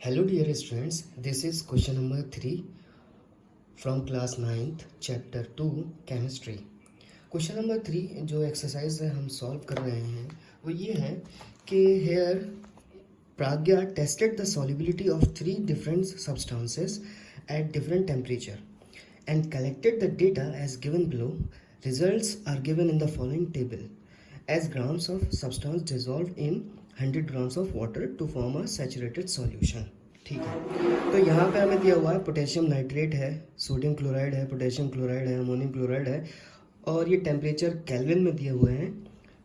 Hello dear students, this is question number 3 from class 9th chapter 2 chemistry. Question number 3 जो exercise हम solve कर रहे हैं वो ये है कि here Pragya tested the solubility of 3 different substances at different temperature and collected the data as given below. Results are given in the following table. As grams of substance dissolved in 100 grams of water to form a saturated solution. ठीक है, तो यहाँ पे हमें दिया हुआ है potassium nitrate है, सोडियम क्लोराइड है, पोटेशियम क्लोराइड है, अमोनियम क्लोराइड है और ये टेम्परेचर केल्विन में दिए हुए हैं।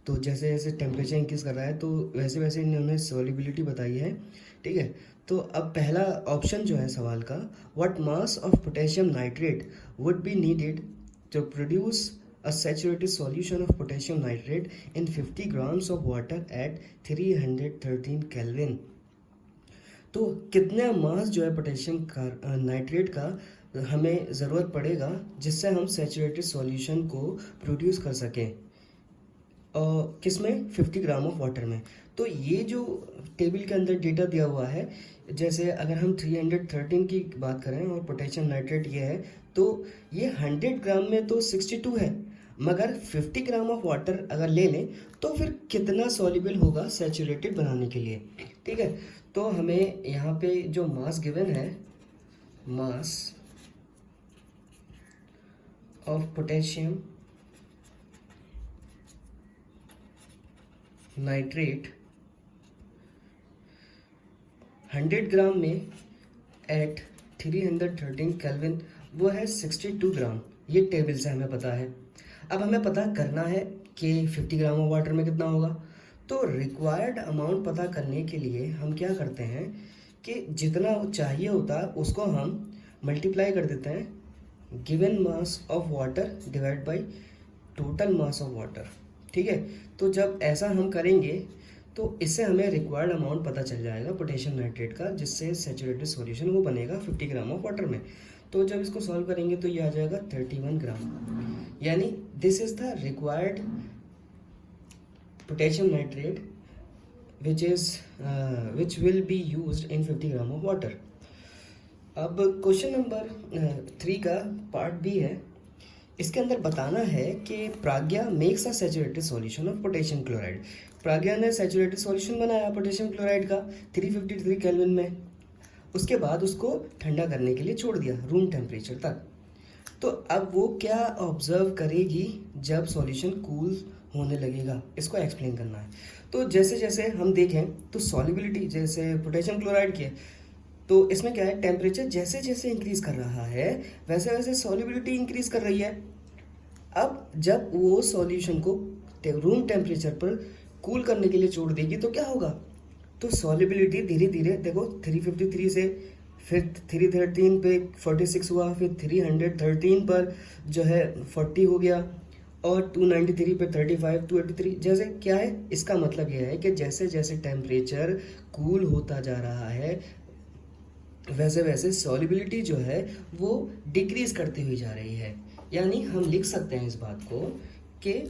तो जैसे जैसे टेम्परेचर इंक्रीज़ कर रहा है तो वैसे वैसे इन्होंने सॉल्युबिलिटी बताई है। ठीक है, तो अब पहला ऑप्शन जो है सवाल का, what mass of potassium nitrate would be needed to produce a saturated solution of potassium nitrate in 50 grams of water at 313 Kelvin। तो कितने मास जो है पोटेशियम का नाइट्रेट का हमें ज़रूरत पड़ेगा जिससे हम सैचुरेटेड सॉल्यूशन को प्रोड्यूस कर सकें और किस में 50 ग्राम ऑफ वाटर में। तो ये जो टेबल के अंदर डेटा दिया हुआ है, जैसे अगर हम 313 की बात करें और पोटेशियम नाइट्रेट ये है तो ये 100 ग्राम में तो 62 है, मगर 50 ग्राम ऑफ वाटर अगर ले लें तो फिर कितना सॉल्युबल होगा सैचुरेटेड बनाने के लिए। ठीक है, तो हमें यहाँ पे जो मास गिवन है, मास ऑफ पोटेशियम नाइट्रेट 100 ग्राम में एट 313 केल्विन वो है 62 ग्राम। ये टेबल से हमें पता है। अब हमें पता करना है कि 50 ग्राम ऑफ वाटर में कितना होगा। तो रिक्वायर्ड अमाउंट पता करने के लिए हम क्या करते हैं कि जितना चाहिए होता है उसको हम मल्टीप्लाई कर देते हैं given mass of water divide by total mass of water. ठीक है, तो जब ऐसा हम करेंगे तो इससे हमें रिक्वायर्ड अमाउंट पता चल जाएगा पोटेशियम नाइट्रेट का, जिससे सैचुरेटेड सॉल्यूशन वो बनेगा 50 ग्राम ऑफ वाटर में। तो जब इसको सॉल्व करेंगे तो ये आ जाएगा 31 ग्राम, यानी this is the required potassium nitrate which will be used in 50 gram of water. अब क्वेश्चन नंबर 3 का पार्ट बी है। इसके अंदर बताना है कि Pragya makes a saturated solution of potassium chloride. Pragya ने सैचुरेटेड सॉल्यूशन बनाया पोटेशियम क्लोराइड का 353 केल्विन में, उसके बाद उसको ठंडा करने के लिए छोड़ दिया रूम टेम्परेचर तक। तो अब वो क्या ऑब्जर्व करेगी जब सॉल्यूशन कूल होने लगेगा, इसको एक्सप्लेन करना है। तो जैसे जैसे हम देखें तो सॉल्युबिलिटी जैसे पोटेशियम क्लोराइड की है, तो इसमें क्या है, टेम्परेचर जैसे जैसे इंक्रीज कर रहा है वैसे वैसे सॉल्युबिलिटी इंक्रीज कर रही है। अब जब वो सॉल्यूशन को रूम टेम्परेचर पर कूल करने के लिए छोड़ देगी तो क्या होगा, तो सॉल्युबिलिटी धीरे धीरे देखो 353 से फिर 313 पे 46 हुआ, फिर 313 पर जो है 40 हो गया और 293 पे 35, 283। जैसे क्या है, इसका मतलब यह है कि जैसे जैसे टेम्परेचर कूल होता जा रहा है वैसे वैसे सॉल्युबिलिटी जो है वो डिक्रीज करती हुई जा रही है। यानी हम लिख सकते हैं इस बात को कि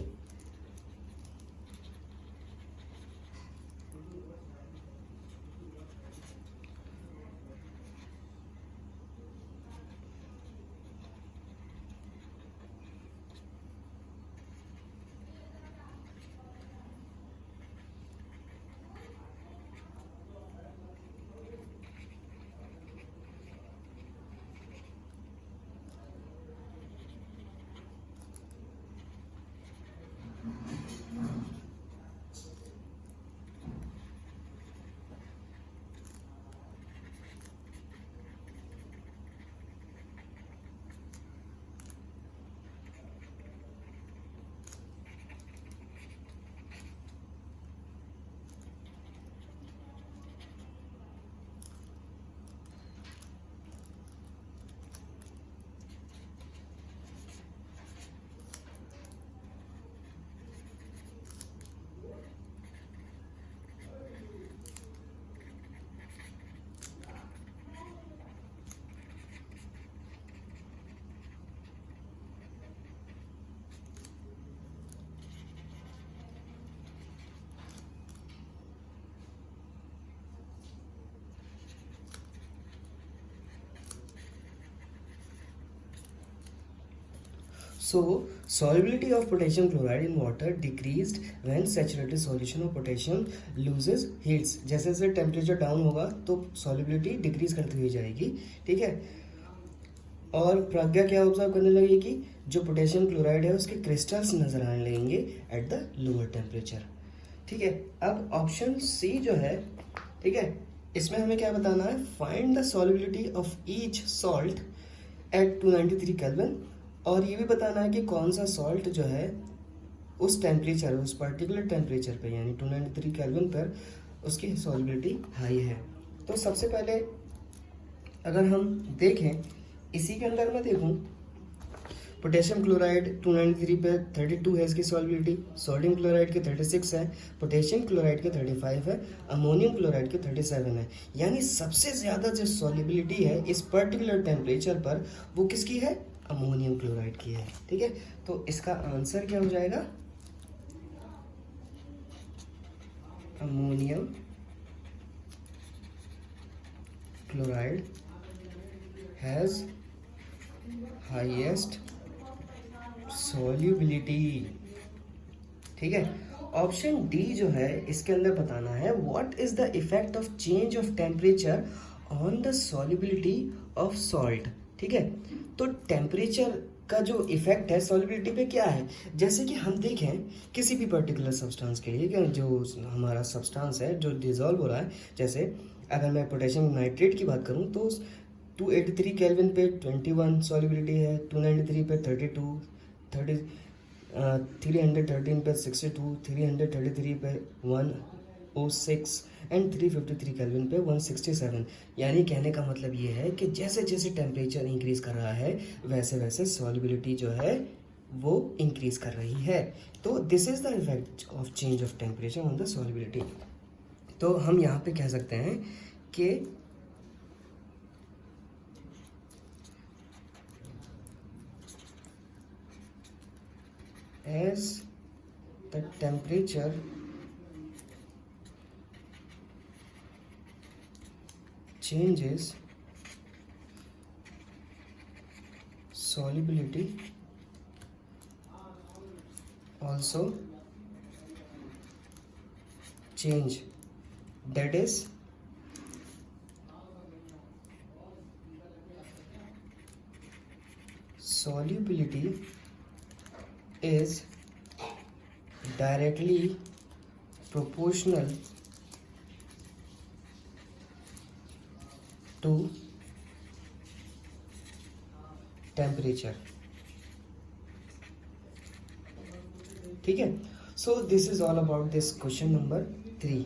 So solubility of potassium chloride in water decreased when saturated solution of potassium loses heats. जैसे जैसे टेम्परेचर डाउन होगा तो solubility डिक्रीज करती हुई जाएगी, ठीक है। और प्रज्ञा क्या ऑब्जर्व करने लगेगी, जो पोटेशियम क्लोराइड है उसके क्रिस्टल्स नजर आने लगेंगे एट द लोअर टेम्परेचर, ठीक है। अब ऑप्शन सी जो है, ठीक है, इसमें हमें क्या बताना है, find the solubility of each salt at 293 kelvin, और ये भी बताना है कि कौन सा सॉल्ट जो है उस टेम्परेचर, उस पर्टिकुलर टेम्परेचर पे यानी 293 केल्विन पर उसकी सॉल्युबिलिटी हाई है। तो सबसे पहले अगर हम देखें, इसी के अंदर मैं देखूं, पोटेशियम क्लोराइड 293 पे 32 है इसकी सॉल्युबिलिटी, सोडियम क्लोराइड के 36 है, पोटेशियम क्लोराइड के 35 है, अमोनियम क्लोराइड के 37 है। यानी सबसे ज़्यादा जो सॉल्युबिलिटी है इस पर्टिकुलर टेम्परेचर पर वो किसकी है, अमोनियम क्लोराइड की है, ठीक है। तो इसका आंसर क्या हो जाएगा, ammonium chloride has highest solubility, ठीक है। ऑप्शन डी जो है इसके अंदर बताना है what is the effect of change of temperature on the solubility of salt, ठीक है। तो टेम्परेचर का जो इफेक्ट है सॉल्युबिलिटी पे क्या है, जैसे कि हम देखें किसी भी पर्टिकुलर सब्सटेंस के लिए कि जो हमारा सब्सटेंस है जो डिजॉल्व हो रहा है, जैसे अगर मैं पोटेशियम नाइट्रेट की बात करूं तो 283 केल्विन पे 21 सॉल्युबिलिटी है, 293 पे 32, 313 पे 62, 333 पे 106 एंड 353 केल्विन पे 167। यानी कहने का मतलब ये है कि जैसे जैसे टेम्परेचर इंक्रीज कर रहा है वैसे वैसे सॉल्युबिलिटी जो है वो इंक्रीज कर रही है। तो this is the effect of change of temperature on the solubility. तो हम यहाँ पे कह सकते हैं कि as the temperature changes, solubility also change, that is solubility is directly proportional to temperature, ठीक है। So this is all about this question number 3।